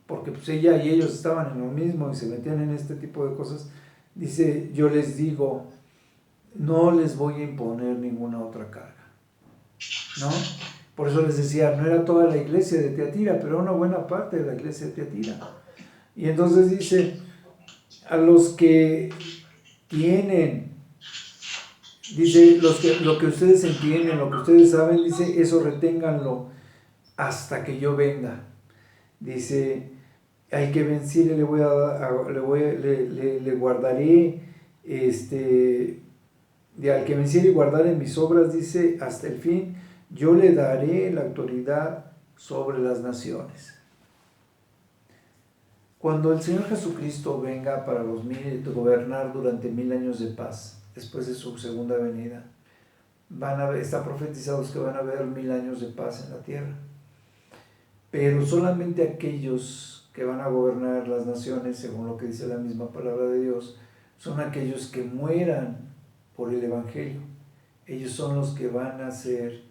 porque pues ella y ellos estaban en lo mismo y se metían en este tipo de cosas. Dice, yo les digo, no les voy a imponer ninguna otra carga, ¿no? Por eso les decía, no era toda la iglesia de Tiatira, pero una buena parte de la iglesia de Tiatira. Y entonces dice, a los que tienen, dice, lo que ustedes entienden, lo que ustedes saben, dice, eso reténganlo hasta que yo venga. Dice, al que venciere le guardaré, al que venciere y guardare mis obras, dice, hasta el fin, yo le daré la autoridad sobre las naciones. Cuando el Señor Jesucristo venga para gobernar durante 1000 años de paz, después de su segunda venida, está profetizados que van a haber 1000 años de paz en la tierra. Pero solamente aquellos que van a gobernar las naciones, según lo que dice la misma palabra de Dios, son aquellos que mueran por el Evangelio. Ellos son los que van a ser,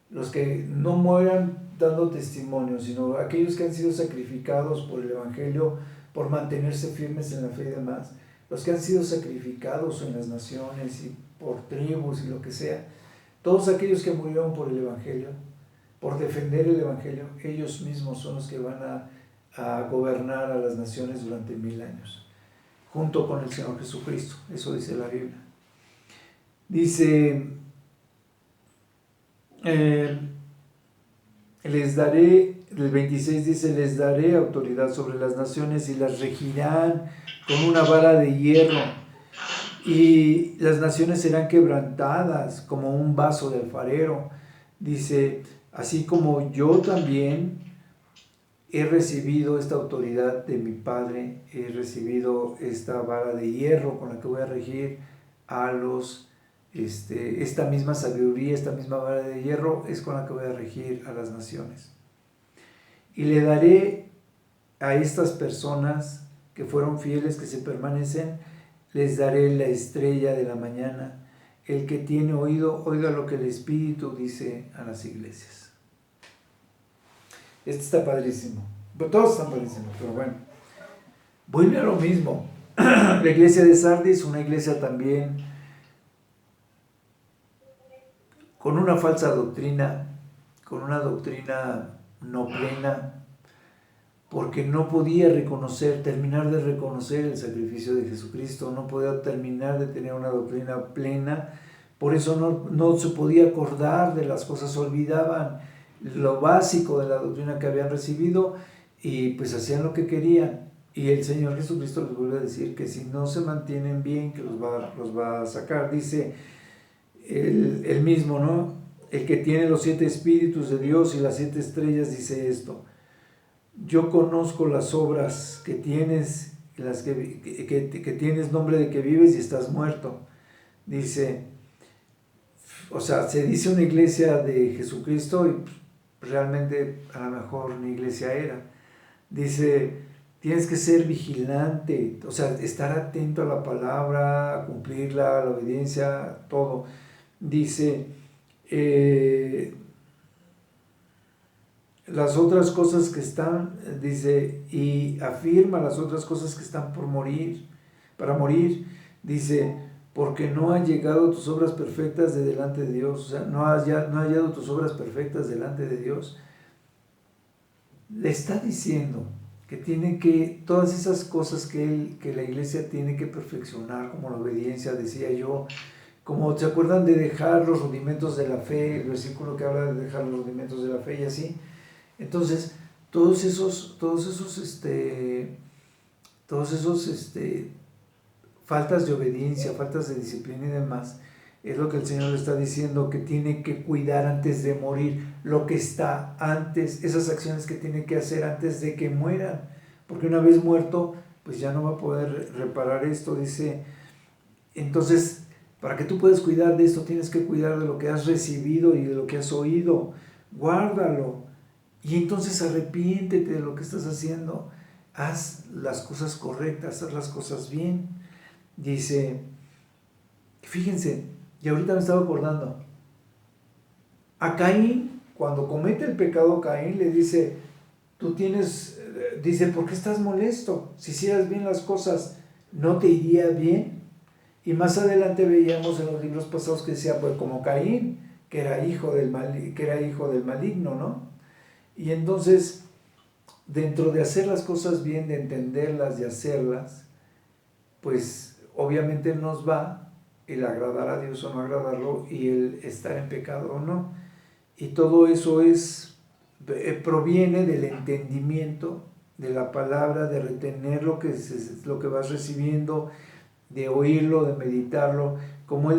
los que no mueran dando testimonio, sino aquellos que han sido sacrificados por el Evangelio, por mantenerse firmes en la fe y demás, los que han sido sacrificados en las naciones y por tribus y lo que sea, todos aquellos que murieron por el Evangelio, por defender el Evangelio, ellos mismos son los que van a gobernar a las naciones durante 1000 años, junto con el Señor Jesucristo. Eso dice la Biblia. Dice, les daré, el 26 dice, les daré autoridad sobre las naciones y las regirán con una vara de hierro, y las naciones serán quebrantadas como un vaso de alfarero. Dice, así como yo también he recibido esta autoridad de mi Padre, he recibido esta vara de hierro con la que voy a regir a los, esta misma sabiduría, esta misma vara de hierro es con la que voy a regir a las naciones. Y le daré a estas personas que fueron fieles, que se permanecen, les daré la estrella de la mañana. El que tiene oído, oiga lo que el Espíritu dice a las iglesias. Este está padrísimo. Todos están padrísimos, pero bueno. Vuelve a lo mismo. La iglesia de Sardis, una iglesia también con una falsa doctrina, con una doctrina no plena, porque no podía terminar de reconocer el sacrificio de Jesucristo, no podía terminar de tener una doctrina plena, por eso no se podía acordar de las cosas, olvidaban lo básico de la doctrina que habían recibido y pues hacían lo que querían. Y el Señor Jesucristo les vuelve a decir que si no se mantienen bien, que los va a sacar. Dice el mismo, ¿no? El que tiene los 7 espíritus de Dios y las 7 estrellas dice esto: yo conozco las obras que tienes, que tienes nombre de que vives y estás muerto. Dice, o sea, se dice una iglesia de Jesucristo y realmente a lo mejor una iglesia era. Dice, tienes que ser vigilante, o sea, estar atento a la palabra, cumplirla, la obediencia, todo. Dice, las otras cosas que están, dice, y afirma las otras cosas que están para morir, dice, porque no han llegado tus obras perfectas de delante de Dios, o sea, no ha hallado tus obras perfectas delante de Dios. Le está diciendo que tiene que, todas esas cosas que la iglesia tiene que perfeccionar, como la obediencia, decía yo, como se acuerdan de dejar los rudimentos de la fe, el versículo que habla de dejar los rudimentos de la fe y así. Entonces, todos esos faltas de obediencia, faltas de disciplina y demás, es lo que el Señor le está diciendo que tiene que cuidar antes de morir, lo que está antes, esas acciones que tiene que hacer antes de que mueran, porque una vez muerto, pues ya no va a poder reparar esto, dice. Entonces, para que tú puedas cuidar de esto, tienes que cuidar de lo que has recibido y de lo que has oído, guárdalo. Y entonces arrepiéntete de lo que estás haciendo, haz las cosas correctas, haz las cosas bien. Dice, fíjense, y ahorita me estaba acordando, a Caín, cuando comete el pecado, Caín le dice, dice, ¿por qué estás molesto? Si hicieras bien las cosas, ¿no te iría bien? Y más adelante veíamos en los libros pasados que decía, pues como Caín, que era hijo del maligno, ¿no? Y entonces, dentro de hacer las cosas bien, de entenderlas y hacerlas, pues obviamente nos va el agradar a Dios o no agradarlo y el estar en pecado o no. Y todo eso proviene del entendimiento de la palabra, de retener lo que vas recibiendo, de oírlo, de meditarlo. Como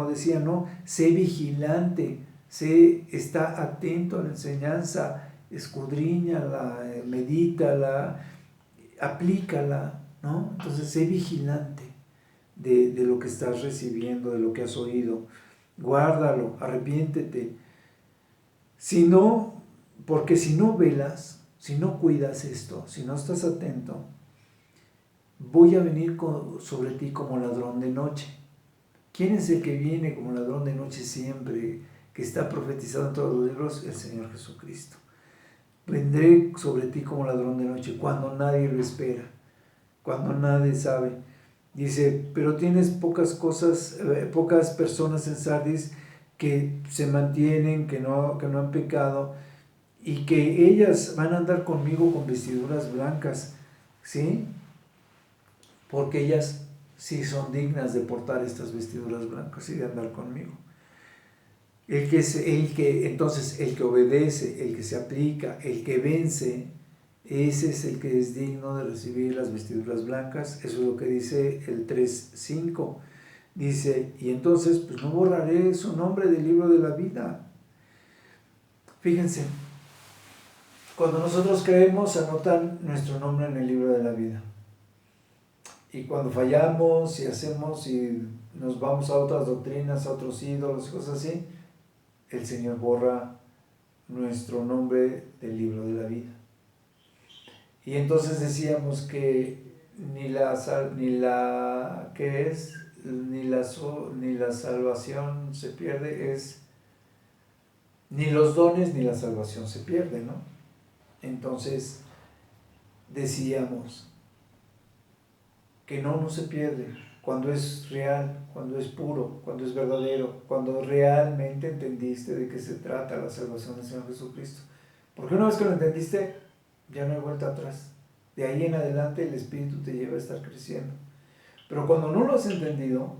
decía, ¿no? Sé vigilante, está atento a la enseñanza, escudriñala, medítala, aplícala, ¿no? Entonces sé vigilante de lo que estás recibiendo, de lo que has oído. Guárdalo, arrepiéntete. Si no, porque si no velas, si no cuidas esto, si no estás atento, voy a venir sobre ti como ladrón de noche. ¿Quién es el que viene como ladrón de noche siempre, que está profetizado en todos los libros? El Señor Jesucristo. Vendré sobre ti como ladrón de noche, cuando nadie lo espera, cuando nadie sabe. Dice, pero tienes pocas personas en Sardis que se mantienen, que no han pecado, y que ellas van a andar conmigo con vestiduras blancas, ¿sí? Porque ellas sí son dignas de portar estas vestiduras blancas y de andar conmigo. Entonces, el que obedece, el que se aplica, el que vence, ese es el que es digno de recibir las vestiduras blancas. Eso es lo que dice el 3:5. Dice, y entonces, pues no borraré su nombre del libro de la vida. Fíjense, cuando nosotros creemos, anotan nuestro nombre en el libro de la vida. Y cuando fallamos y hacemos y nos vamos a otras doctrinas, a otros ídolos, cosas así, el Señor borra nuestro nombre del libro de la vida. Y entonces decíamos que ni la salvación se pierde, ni los dones ni la salvación se pierde, ¿no? Entonces decíamos que no se pierde cuando es real, cuando es puro, cuando es verdadero, cuando realmente entendiste de qué se trata la salvación del Señor Jesucristo. Porque una vez que lo entendiste, ya no hay vuelta atrás. De ahí en adelante el Espíritu te lleva a estar creciendo. Pero cuando no lo has entendido,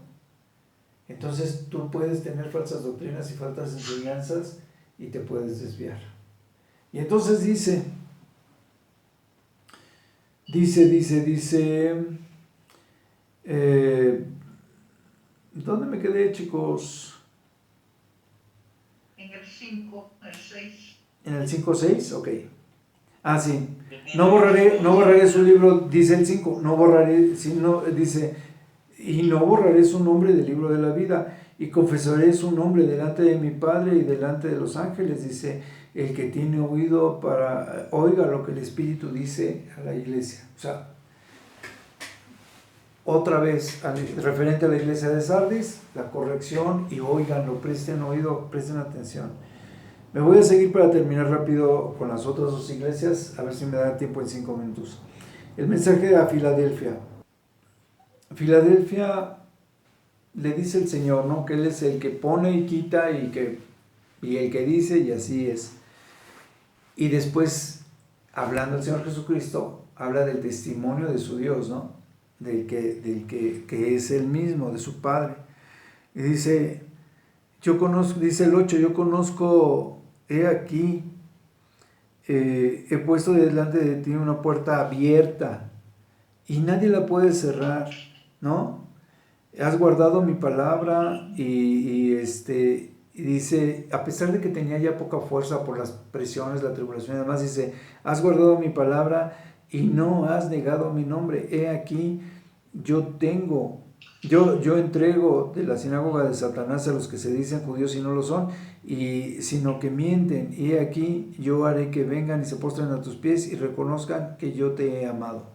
entonces tú puedes tener falsas doctrinas y falsas enseñanzas y te puedes desviar. Y entonces dice, ¿dónde me quedé, chicos? En el 5, el 6. En el 5:6, ok. Ah, sí. No borraré su libro, dice el 5, no borraré, dice, y no borraré su nombre del libro de la vida, y confesaré su nombre delante de mi Padre y delante de los ángeles. Dice, el que tiene oído oiga lo que el Espíritu dice a la iglesia. O sea, otra vez, referente a la iglesia de Sardis, la corrección, y óiganlo, presten oído, presten atención. Me voy a seguir para terminar rápido con las otras dos iglesias, a ver si me da tiempo en 5 minutos. El mensaje a Filadelfia. Filadelfia, le dice el Señor, ¿no? Que Él es el que pone y quita y el que dice, y así es. Y después, hablando el Señor Jesucristo, habla del testimonio de su Dios, ¿no? Del que es Él mismo, de su Padre. Y dice, dice el 8, yo conozco, he aquí, he puesto delante de ti una puerta abierta y nadie la puede cerrar, ¿no? Has guardado mi palabra y dice, a pesar de que tenía ya poca fuerza por las presiones, la tribulación y demás, dice, has guardado mi palabra y no has negado mi nombre. He aquí, yo entrego de la sinagoga de Satanás a los que se dicen judíos y no lo son, sino que mienten. Y he aquí, yo haré que vengan y se postren a tus pies y reconozcan que yo te he amado.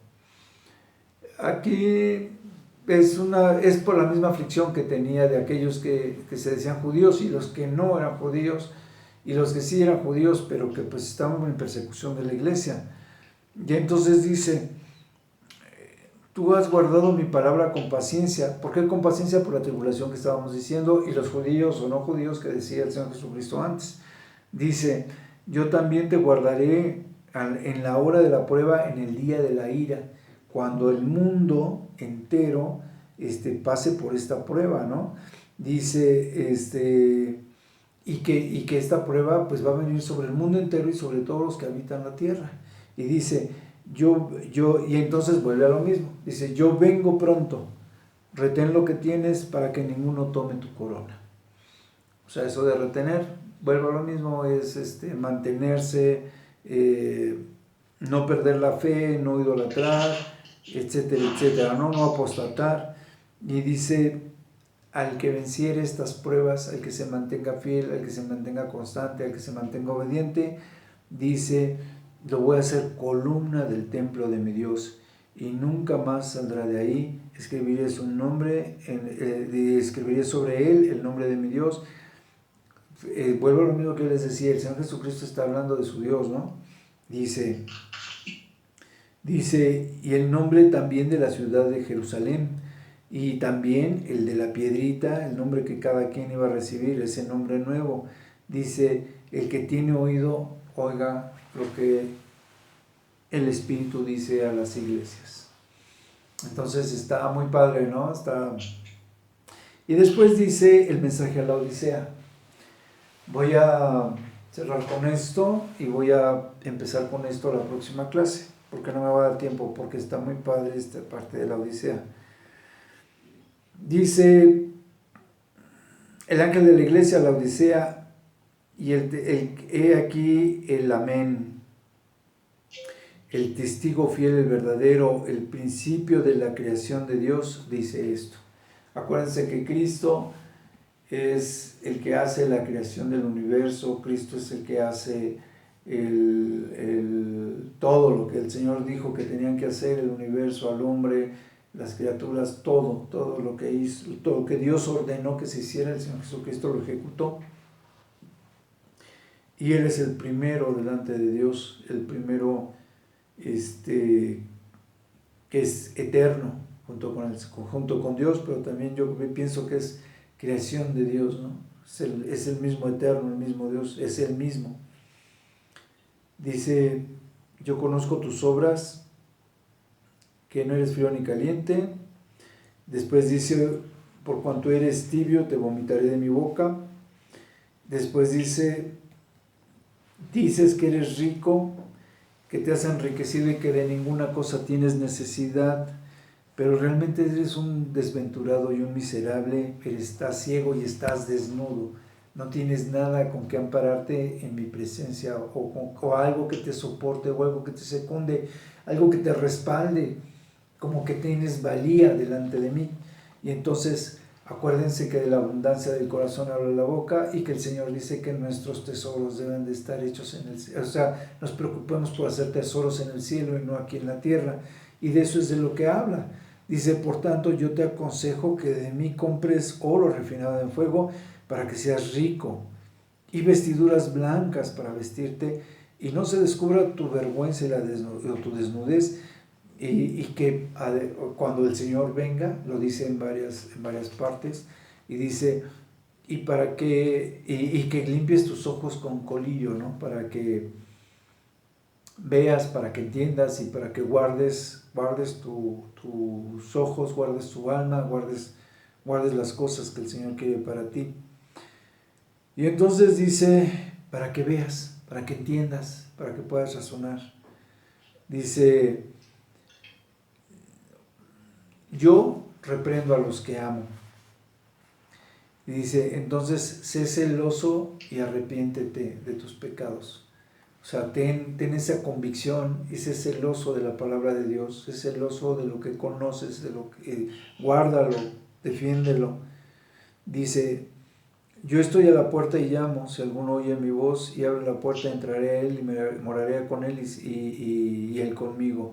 Aquí es por la misma aflicción que tenía de aquellos que se decían judíos y los que no eran judíos, y los que sí eran judíos, pero que pues estaban en persecución de la iglesia. Y entonces dice, tú has guardado mi palabra con paciencia. ¿Por qué con paciencia? Por la tribulación que estábamos diciendo, y los judíos o no judíos que decía el Señor Jesucristo antes. Dice, yo también te guardaré en la hora de la prueba, en el día de la ira, cuando el mundo entero pase por esta prueba, ¿no? Dice, y que esta prueba pues va a venir sobre el mundo entero y sobre todos los que habitan la tierra. Y dice, y entonces vuelve a lo mismo. Dice, yo vengo pronto, retén lo que tienes para que ninguno tome tu corona. O sea, eso de retener, vuelve a lo mismo, es mantenerse, no perder la fe, no idolatrar, etcétera, etcétera, no apostatar. Y dice, al que venciere estas pruebas, al que se mantenga fiel, al que se mantenga constante, al que se mantenga obediente, dice, lo voy a hacer columna del templo de mi Dios y nunca más saldrá de ahí. Escribiré su nombre, escribiré sobre él el nombre de mi Dios. Vuelvo a lo mismo que les decía, el Señor Jesucristo está hablando de su Dios, ¿no? Dice, y el nombre también de la ciudad de Jerusalén, y también el de la piedrita, el nombre que cada quien iba a recibir, ese nombre nuevo. Dice, el que tiene oído, oiga lo que el Espíritu dice a las iglesias. Entonces está muy padre, ¿no? Y después dice el mensaje a la Odisea. Voy a cerrar con esto y voy a empezar con esto la próxima clase, porque no me va a dar tiempo, porque está muy padre esta parte de la Odisea. Dice el ángel de la iglesia a la Odisea, y he aquí el amén, el testigo fiel, el verdadero, el principio de la creación de Dios, dice esto. Acuérdense que Cristo es el que hace la creación del universo, Cristo es el que hace todo lo que el Señor dijo que tenían que hacer, el universo, al hombre, las criaturas, todo lo que hizo, todo lo que Dios ordenó que se hiciera, el Señor Jesucristo lo ejecutó. Y Él es el primero delante de Dios, el primero que es eterno junto con Dios, pero también yo pienso que es creación de Dios, ¿no? Es el mismo eterno, el mismo Dios, es el mismo. Dice, yo conozco tus obras, que no eres frío ni caliente. Después dice, por cuanto eres tibio, te vomitaré de mi boca. Después dice, dices que eres rico, que te has enriquecido y que de ninguna cosa tienes necesidad, pero realmente eres un desventurado y un miserable, estás ciego y estás desnudo. No tienes nada con que ampararte en mi presencia, o algo que te soporte, o algo que te secunde, algo que te respalde, como que tienes valía delante de mí. Y entonces acuérdense que de la abundancia del corazón habla la boca, y que el Señor dice que nuestros tesoros deben de estar hechos en el cielo. O sea, nos preocupemos por hacer tesoros en el cielo y no aquí en la tierra. Y de eso es de lo que habla. Dice, por tanto, yo te aconsejo que de mí compres oro refinado en fuego para que seas rico, y vestiduras blancas para vestirte, y no se descubra tu vergüenza o tu desnudez, y que cuando el Señor venga, lo dice en varias partes, y dice, y que limpies tus ojos con colillo, ¿no? Para que veas, para que entiendas, y para que guardes tus ojos, guardes tu alma, guardes las cosas que el Señor quiere para ti. Y entonces dice, para que veas, para que entiendas, para que puedas razonar. Dice, yo reprendo a los que amo. Y dice, entonces sé celoso y arrepiéntete de tus pecados. O sea, ten esa convicción, y sé celoso de la palabra de Dios, sé celoso de lo que conoces, de lo que guárdalo, defiéndelo. Dice, yo estoy a la puerta y llamo, si alguno oye mi voz y abre la puerta, entraré a él y me moraré con él y él conmigo.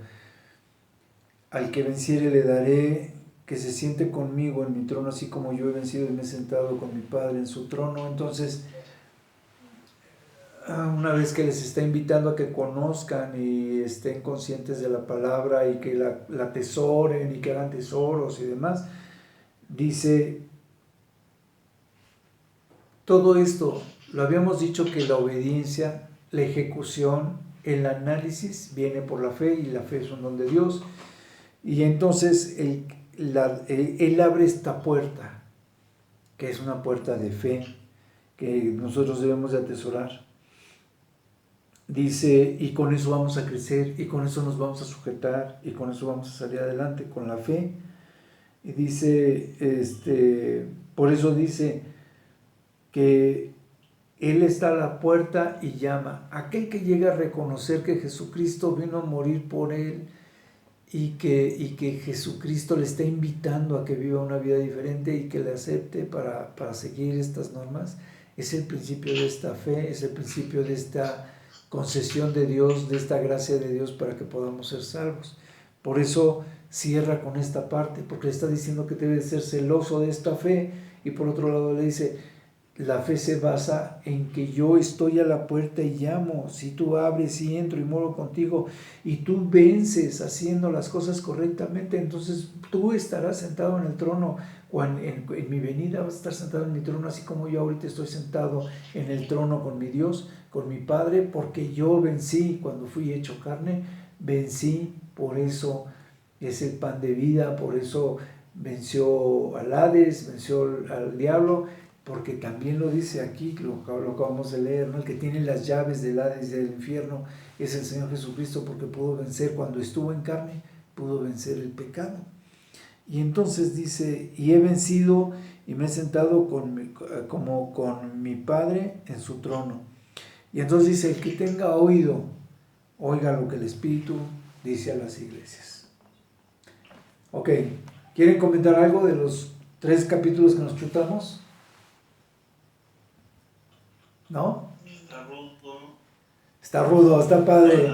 Al que venciere le daré que se siente conmigo en mi trono, así como yo he vencido y me he sentado con mi Padre en su trono. Entonces, una vez que les está invitando a que conozcan y estén conscientes de la palabra y que la atesoren y que hagan tesoros y demás, dice, todo esto, lo habíamos dicho que la obediencia, la ejecución, el análisis viene por la fe, y la fe es un don de Dios. Y entonces Él abre esta puerta, que es una puerta de fe, que nosotros debemos de atesorar. dice, y con eso vamos a crecer, y con eso nos vamos a sujetar, y con eso vamos a salir adelante, con la fe. Y dice, por eso dice que Él está a la puerta y llama. Aquel que llega a reconocer que Jesucristo vino a morir por él y que Jesucristo le está invitando a que viva una vida diferente y que le acepte para seguir estas normas, es el principio de esta fe, es el principio de esta concesión de Dios, de esta gracia de Dios para que podamos ser salvos. Por eso cierra con esta parte, porque le está diciendo que debe ser celoso de esta fe, y por otro lado le dice, la fe se basa en que yo estoy a la puerta y llamo. Si tú abres y entro y moro contigo y tú vences haciendo las cosas correctamente, entonces tú estarás sentado en el trono. En mi venida vas a estar sentado en mi trono, así como yo ahorita estoy sentado en el trono con mi Dios, con mi Padre, porque yo vencí cuando fui hecho carne, vencí, por eso es el pan de vida, por eso venció al Hades, venció al diablo, porque también lo dice aquí, lo acabamos de leer, ¿no? El que tiene las llaves del Hades y del infierno es el Señor Jesucristo, porque pudo vencer, cuando estuvo en carne, pudo vencer el pecado. Y entonces dice, y he vencido y me he sentado como con mi Padre en su trono. Y entonces dice, el que tenga oído, oiga lo que el Espíritu dice a las iglesias. Ok, ¿quieren comentar algo de los 3 capítulos que nos chutamos? ¿No? Está rudo. Está rudo, está padre.